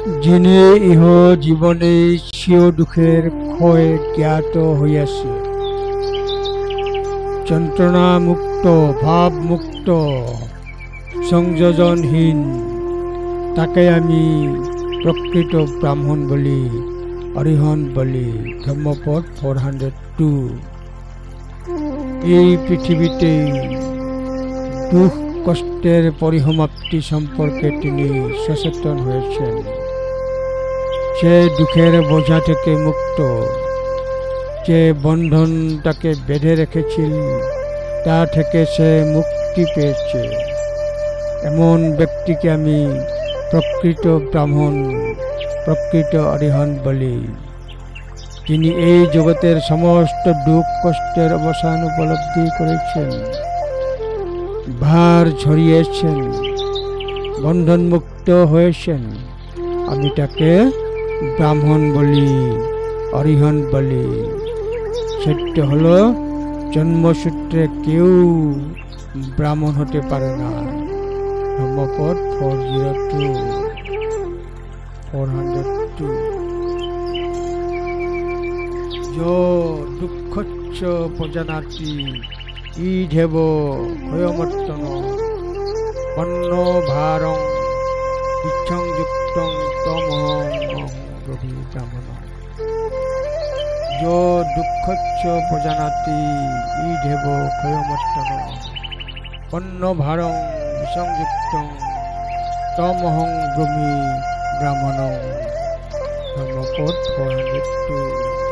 যিনি ইহ জীবনে স্বীয় দুখের ক্ষয় জ্ঞাত হইয়াছে, যন্ত্রণা মুক্ত, ভাব মুক্ত, সংযোজনহীন, তাকে আমি প্রকৃত ব্রাহ্মণ বলি, অরিহন্ত বলি। ধর্মপদ 402। এই পৃথিবীতে দুঃখ কষ্টের পরিসমাপ্তি সম্পর্কে তিনি সচেতন হয়েছেন। সে দুঃখের বোঝা থেকে মুক্ত, যে বন্ধন তাকে বেঁধে রেখেছিল তা থেকে সে মুক্তি পেয়েছে। এমন ব্যক্তিকে আমি প্রকৃত ব্রাহ্মণ, প্রকৃত অরিহন্ত বলি। তিনি এই জগতের সমস্ত দুঃখ কষ্টের অবসান উপলব্ধি করেছেন, ভার ঝরিয়েছেন, বন্ধন মুক্ত হয়েছেন। আমি তাকে ব্রাহ্মণ বলি, অরিহন্ত বলি। সত্য হলো জন্মসূত্রে কেউ ব্রাহ্মণ হতে পারে না। ধর্মপদ 402। দুঃখচ্ছ প্রজানাতি ঈঢেব ভয়মর্তন পন্ন ভারং বিচ্ছংযুক্তং তমহং ব্রাহ্মণ। দুঃখচ্ছ প্রজানাতি ঈঢেব ভয়মর্তন পন্ন ভারং বিসংযুক্তং তমহং ব্রহ্মী ব্রাহ্মণ। ধর্মপদ 402।